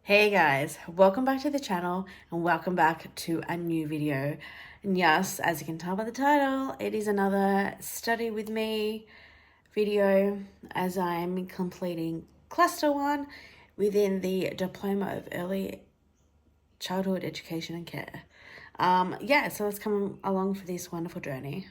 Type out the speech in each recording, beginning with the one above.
Hey guys, welcome back to the channel and welcome back to a new video. And yes, as you can tell by the title, it is another study with me video as I'm completing cluster 1 within the Diploma of Early Childhood Education and Care. So let's come along for this wonderful journey.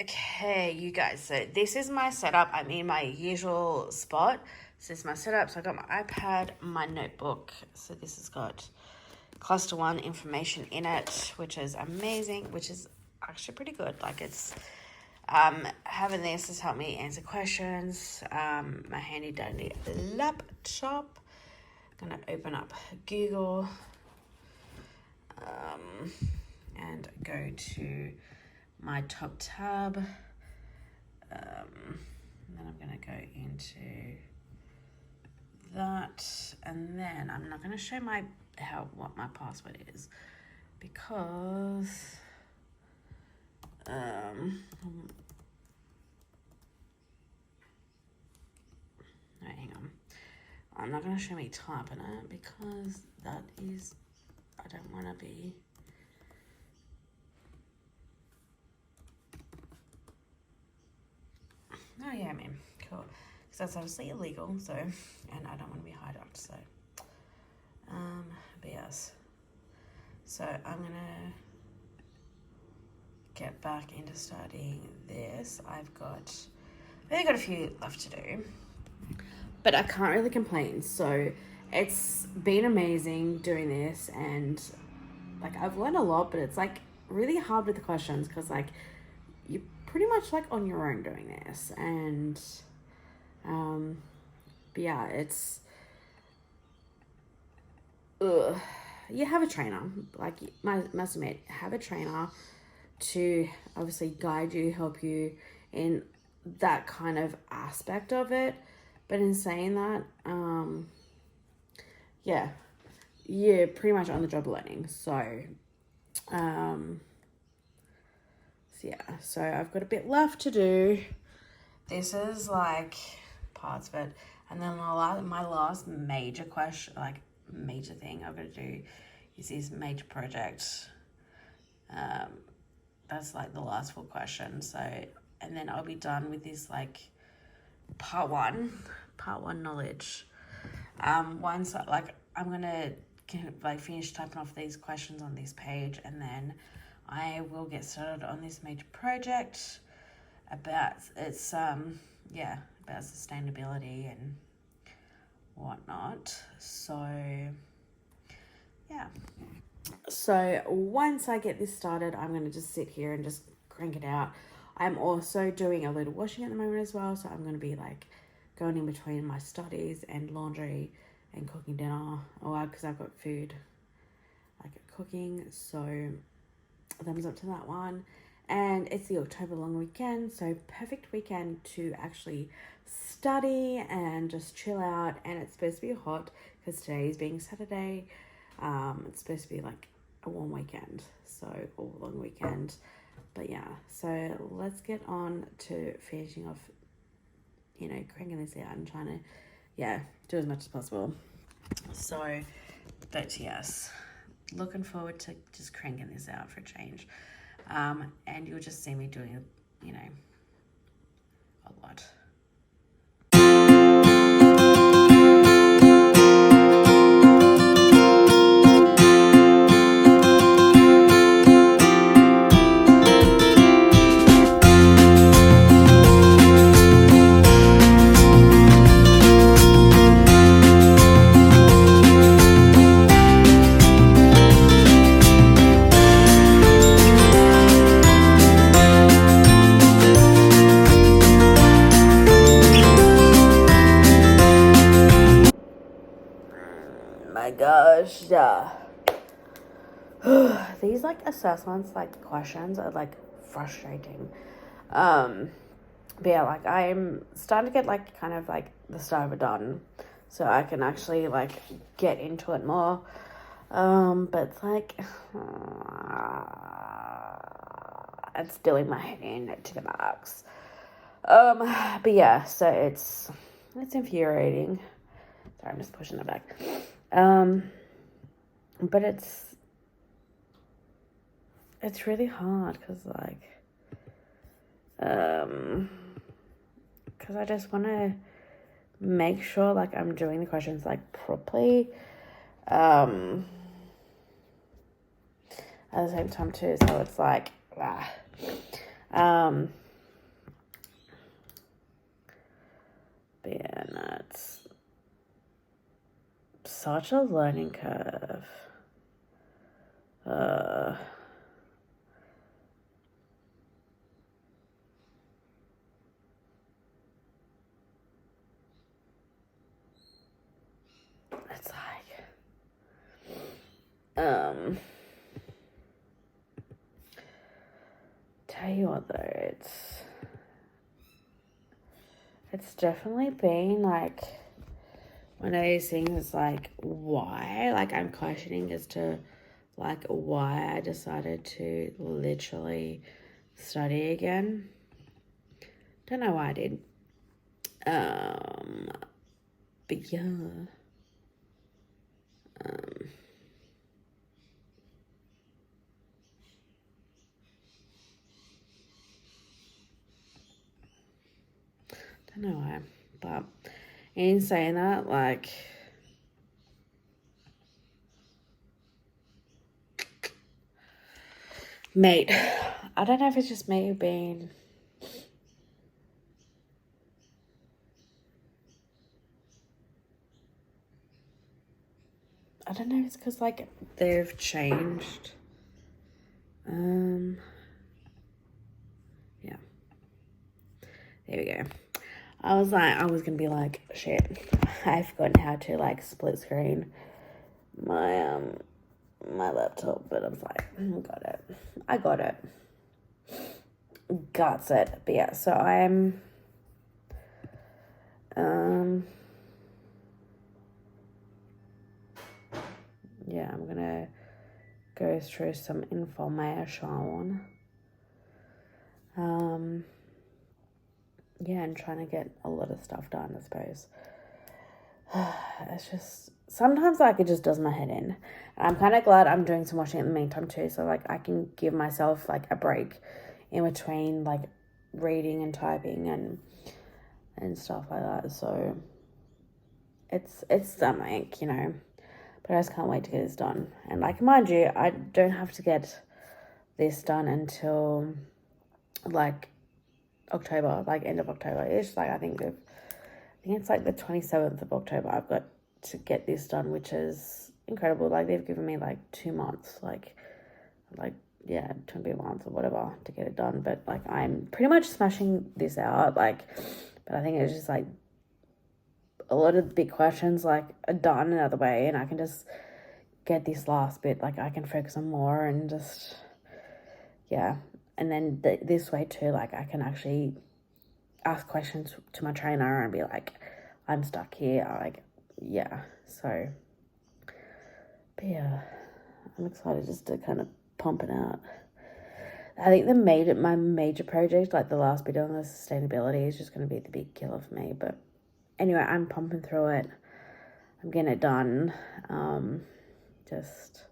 Okay, you guys, so this is my setup. I'm in my usual spot. This is my setup. So I got my iPad, my notebook. So this has got cluster 1 information in it, which is amazing, which is actually pretty good. Like it's having this has helped me answer questions. My handy dandy laptop. I'm gonna open up Google and go to my top tab. Then I'm going to go into that, and then I'm not going to show what my password is because right, hang on. I'm not going to show me typing it because that is, I don't want to be. Oh yeah, man, cool. Because that's obviously illegal, so, and I don't want to be hijacked, so, but yes. So I'm gonna get back into studying this. I've only got a few left to do, but I can't really complain. So it's been amazing doing this, and like I've learned a lot, but it's like really hard with the questions because like you're pretty much like on your own doing this, and but yeah, it's you have a trainer, like must admit, have a trainer to obviously guide you, help you in that kind of aspect of it. But in saying that, yeah, you're pretty much on the job learning. So so I've got a bit left to do. This is like parts of it, and then my last major question, like major thing I've got to do is this major project. That's like the last 4 questions. So, and then I'll be done with this like part one knowledge. Once like I'm gonna like finish typing off these questions on this page, and then I will get started on this major project about about sustainability and whatnot. So yeah. So once I get this started, I'm going to just sit here and just crank it out. I'm also doing a little washing at the moment as well. So I'm going to be like going in between my studies and laundry and cooking dinner. Because I've got food, like cooking. So thumbs up to that one. And it's the October long weekend. So perfect weekend to actually study and just chill out. And it's supposed to be hot because today is being Saturday. It's supposed to be like a warm weekend, so all long weekend. But yeah, so let's get on to finishing off, cranking this out and trying to, do as much as possible. So, but yes, looking forward to just cranking this out for a change. And you'll just see me doing, a lot. My gosh, yeah. These like assessments, like questions are like frustrating. But yeah, like I'm starting to get like kind of like the start of it done, so I can actually like get into it more. But it's like it's doing my head in to the max. But yeah, so it's infuriating. Sorry, I'm just pushing it back. But it's really hard because because I just want to make sure like I'm doing the questions like properly. At the same time too, so it's like but yeah, no, it's such a learning curve. It's like tell you what though, it's definitely been like one of these things like why, like I'm questioning as to like why I decided to literally study again. Don't know why I did. But yeah. Don't know why. But in saying that, like mate, I don't know if it's just me being I don't know if it's because like they've changed. Yeah. There we go. I was gonna be like, shit, I've forgotten how to like split screen my my laptop, but I was like, I got it. Got it. But yeah, so I'm yeah, I'm gonna go through some information. Yeah, and trying to get a lot of stuff done, I suppose. It's just sometimes like it just does my head in. And I'm kind of glad I'm doing some washing in the meantime too, so like I can give myself like a break in between like reading and typing and stuff like that. So it's something, you know. But I just can't wait to get this done. And like mind you, I don't have to get this done until like October, like end of October. It's like I think it's like the 27th of October I've got to get this done, which is incredible. Like they've given me like 2 months, like yeah, 20 months or whatever to get it done. But like I'm pretty much smashing this out. Like, but I think it's just like a lot of the big questions like are done another way, and I can just get this last bit. Like I can focus on more and just yeah. And then this way too, like I can actually ask questions to my trainer and be like, I'm stuck here. Like, yeah. So, but yeah, I'm excited just to kind of pump it out. I think my major project, like the last bit on the sustainability, is just going to be the big killer for me. But anyway, I'm pumping through it. I'm getting it done. Just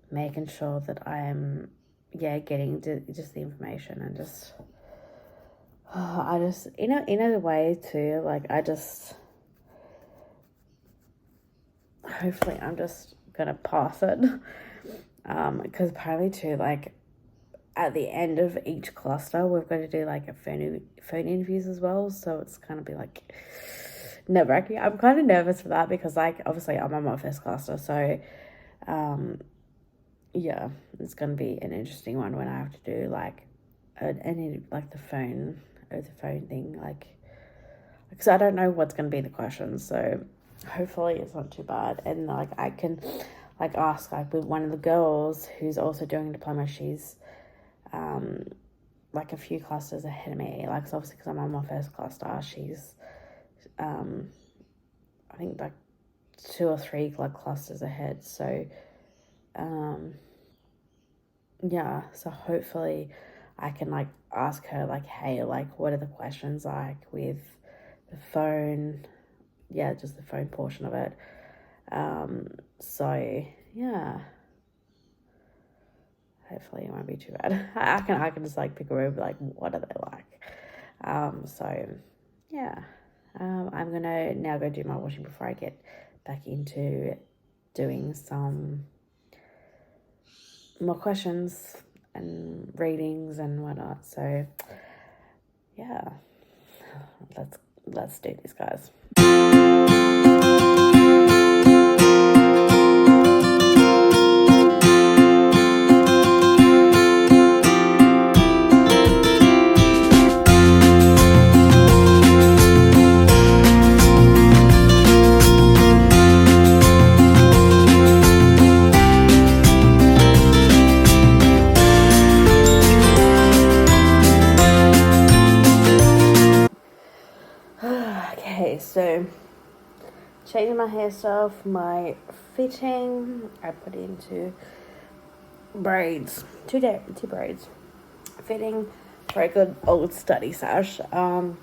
making sure that I'm, getting just the information and just, I just, in a way too, like hopefully I'm just going to pass it. Because apparently too, like at the end of each cluster, we've got to do like a phone interviews as well. So it's kind of be like nerve-wracking. I'm kind of nervous for that because like obviously I'm on my first cluster, so yeah, it's gonna be an interesting one when I have to do like like the phone thing, like because I don't know what's gonna be the questions. So hopefully it's not too bad, and like I can like ask like with one of the girls who's also doing a diploma. She's like a few clusters ahead of me, like so obviously because I'm on my first cluster, she's I think like 2 or 3 like clusters ahead. So yeah, so hopefully I can like ask her like, hey, like what are the questions like with the phone? Yeah, just the phone portion of it. So yeah, hopefully it won't be too bad. I can just like pick a room, like what are they like? So yeah, I'm gonna now go do my washing before I get back into doing some more questions and readings and whatnot. So yeah, let's do this, guys. Okay, so changing my hairstyle for my fitting. I put into braids, two braids. Fitting for a good old study sash. Couldn't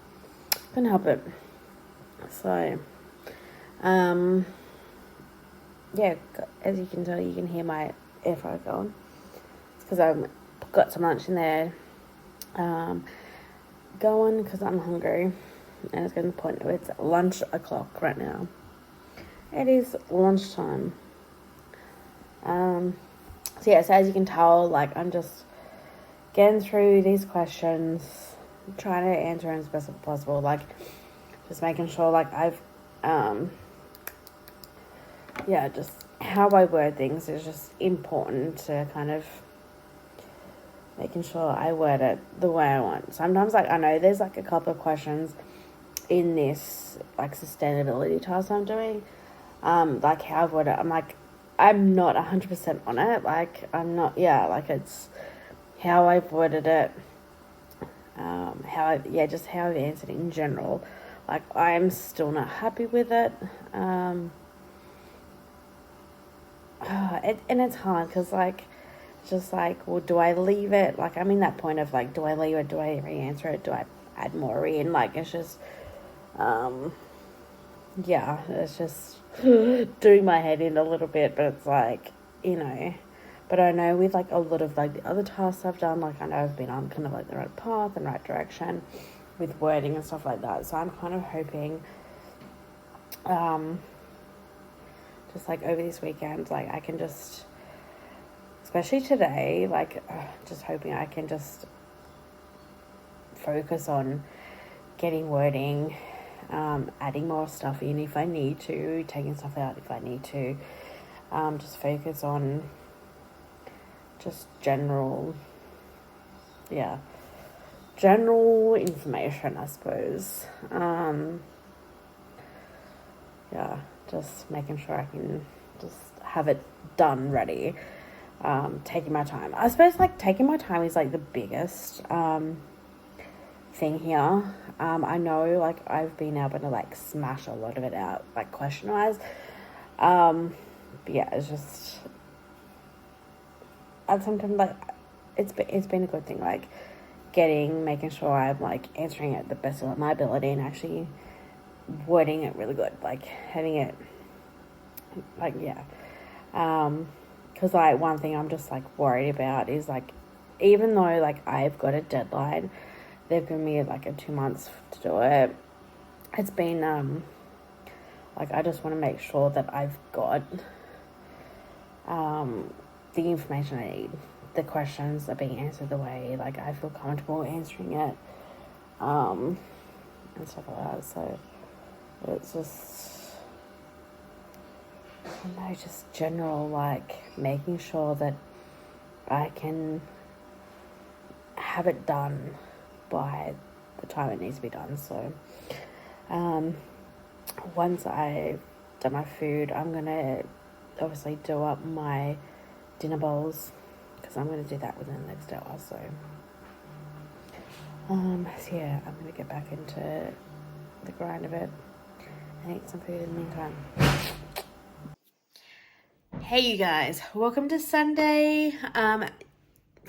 help it. So, yeah, as you can tell, you can hear my air fryer going. It's because I've got some lunch in there. Going because I'm hungry. And it's getting to the point where it's lunch o'clock right now. It is lunchtime. So yeah, so as you can tell, like I'm just getting through these questions, trying to answer as best as possible, like just making sure like I've just how I word things is just important to kind of making sure I word it the way I want. Sometimes like I know there's like a couple of questions in this like sustainability task I'm doing, like how I've worded it, I'm like I'm not 100% on it, like I'm not, like it's how I've worded it, how I've answered it in general, like I'm still not happy with it, and it's hard because like just like, well, do I leave it, like I'm in that point of like, do I leave it, do I re-answer it, do I add more in, like it's just it's just doing my head in a little bit, but it's like, but I know with like a lot of like the other tasks I've done, like I know I've been on kind of like the right path and right direction with wording and stuff like that. So I'm kind of hoping, just like over this weekend, like I can just, especially today, like just hoping I can just focus on getting wording, adding more stuff in if I need to, taking stuff out if I need to, just focus on just general information, I suppose. Just making sure I can just have it done, ready, taking my time. I suppose like taking my time is like the biggest thing here. I know like I've been able to like smash a lot of it out like question wise, but yeah, it's just at sometimes like it's been a good thing, like making sure I'm like answering it the best of my ability and actually wording it really good, like having it like because like one thing I'm just like worried about is like, even though like I've got a deadline, they've given me like 2 months to do it. It's been like I just want to make sure that I've got the information I need. The questions are being answered the way like I feel comfortable answering it, and stuff like that. So it's just, I don't know, just general like making sure that I can have it done by the time it needs to be done. So once I've done my food, I'm gonna obviously do up my dinner bowls because I'm gonna do that within the next hour. So yeah, I'm gonna get back into the grind of it and eat some food in the meantime. Hey you guys, welcome to Sunday.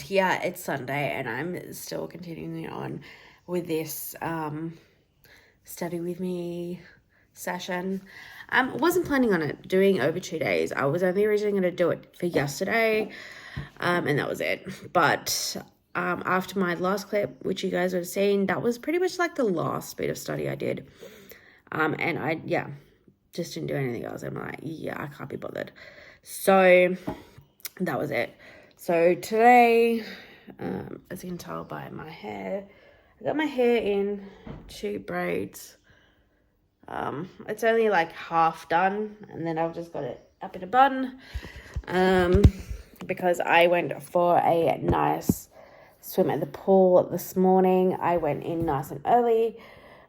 yeah, it's Sunday and I'm still continuing on with this study with me session. Wasn't planning on it doing over 2 days. I was only originally going to do it for yesterday, and that was it. But after my last clip, which you guys would have seen, that was pretty much like the last bit of study I did. And I, just didn't do anything else. I'm like, yeah, I can't be bothered. So that was it. So today, as you can tell by my hair, I got my hair in 2 braids. It's only like half done, and then I've just got it up in a bun, because I went for a nice swim at the pool this morning. I went in nice and early.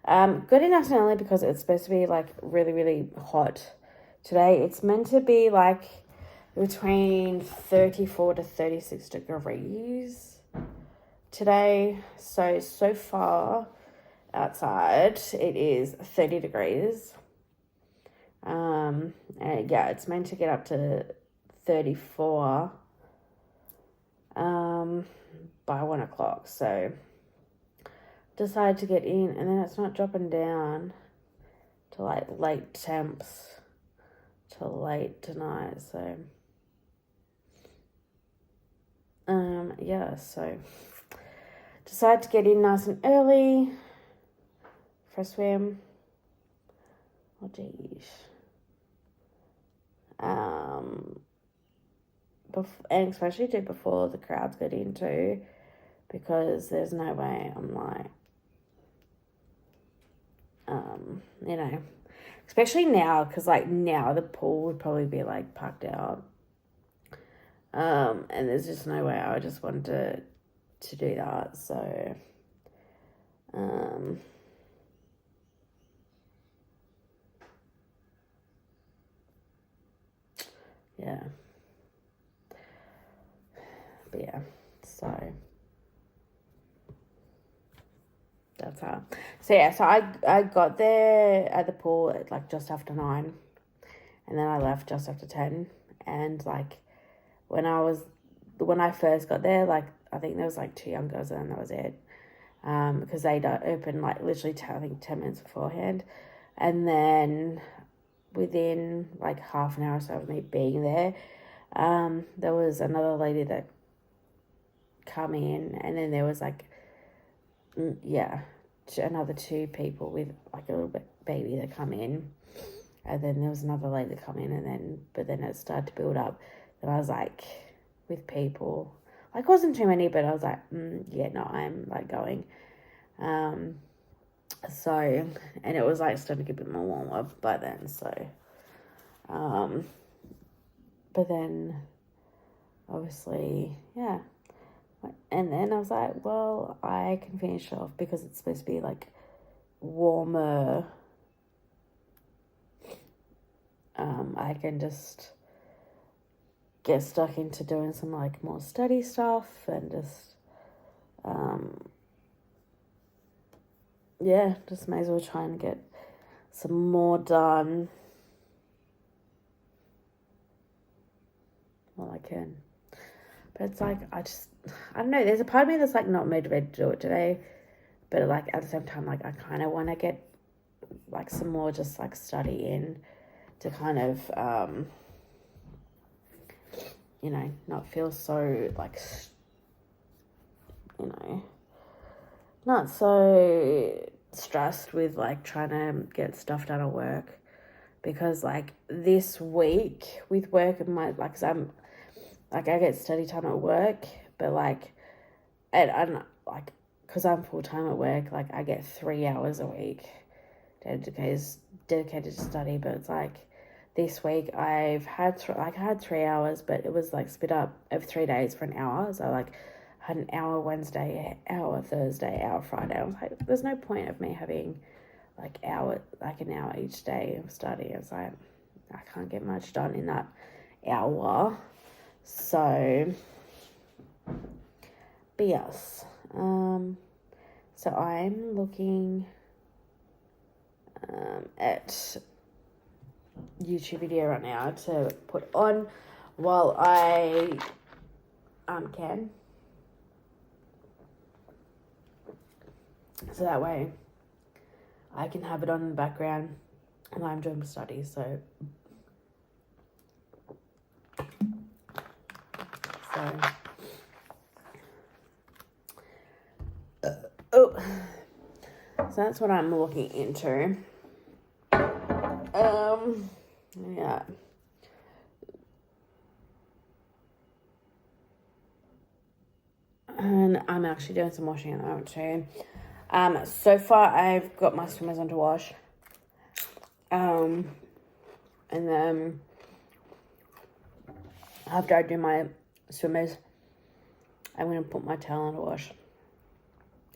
Got in nice and early because it's supposed to be like really, really hot today. It's meant to be like between 34 to 36 degrees today. So far outside it is 30 degrees. And yeah, it's meant to get up to 34 by 1 o'clock. So decided to get in, and then it's not dropping down to like late temps till late tonight. So yeah, so decided to get in nice and early for a swim. Oh geez. And especially do before the crowds get in too, because there's no way I'm like, you know, especially now, because like now the pool would probably be like packed out, and there's just no way I just wanted to do that. So yeah, but yeah, so that's how. So yeah, so I got there at the pool at like just after 9, and then I left just after 10. And like when I first got there, like I think there was like 2 young girls and that was it, because they opened like literally 10 minutes beforehand. And then within like half an hour or so of me being there, there was another lady that come in, and then there was like another 2 people with like a little bit baby that come in, and then there was another lady that come in, but then it started to build up. Then I was like, with people, like wasn't too many, but I was like, yeah, no, I'm like going. So, and it was like starting to get a bit more warm up by then. So, but then obviously, yeah. And then I was like, well, I can finish off because it's supposed to be like warmer. I can just get stuck into doing some like more study stuff and just, just may as well try and get some more done while I can. But it's like, I don't know, there's a part of me that's like not motivated to do it today, but like at the same time, like I kind of want to get like some more just like study in to kind of, you know, not feel so like, you know, not so stressed with like trying to get stuff done at work. Because like this week with work and my, like, 'cause I'm like, I get study time at work, but like, and I'm like, because I'm full-time at work, like I get 3 hours a week dedicated to study. But it's like this week I've had I had 3 hours, but it was like split up over 3 days for an hour. So like I had an hour Wednesday, hour Thursday, hour Friday. I was like, there's no point of me having like an hour each day of study. It's like I can't get much done in that hour. So, but yes, so I'm looking at YouTube video right now to put on while I can. So that way I can have it on in the background and I'm doing my studies. So that's what I'm looking into. Yeah. And I'm actually doing some washing at the moment too. So far I've got my swimmers on to wash. And then after I do my swimmers, I'm going to put my towel on to wash.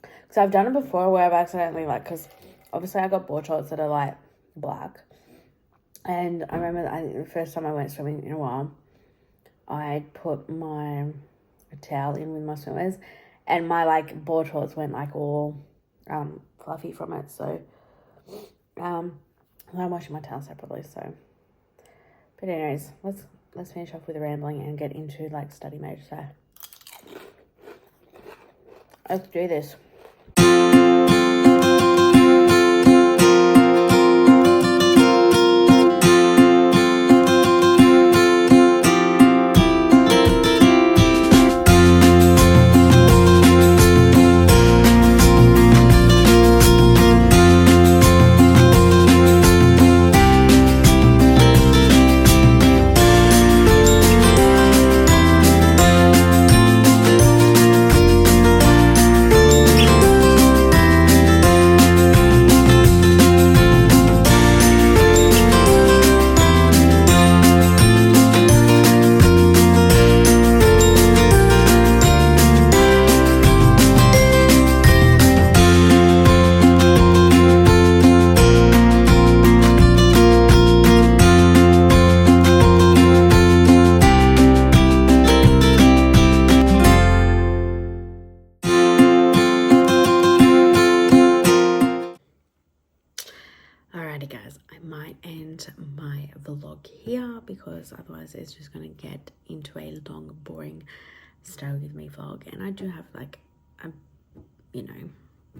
Because I've done it before where I've accidentally, like, because obviously I got board shorts that are, like, black. And I remember the first time I went swimming in a while, I put my towel in with my swimmers. And my, like, board shorts went, like, all fluffy from it. So, I'm washing my towel separately, so. But anyways, let's finish off with the rambling and get into, like, study mode, so. Let's do this. Alrighty guys, I might end my vlog here because otherwise it's just going to get into a long, boring stay with me vlog. And I do have like a,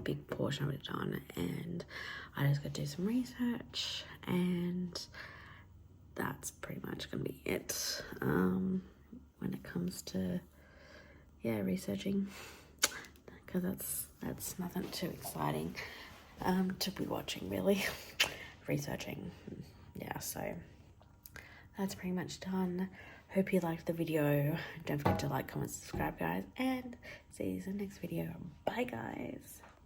big portion of it done, and I just got to do some research, and that's pretty much going to be it when it comes to, researching, because that's nothing too exciting to be watching, really. Researching, so that's pretty much done. Hope you liked the video. Don't forget to like, comment, subscribe, guys, and see you in the next video. Bye, guys.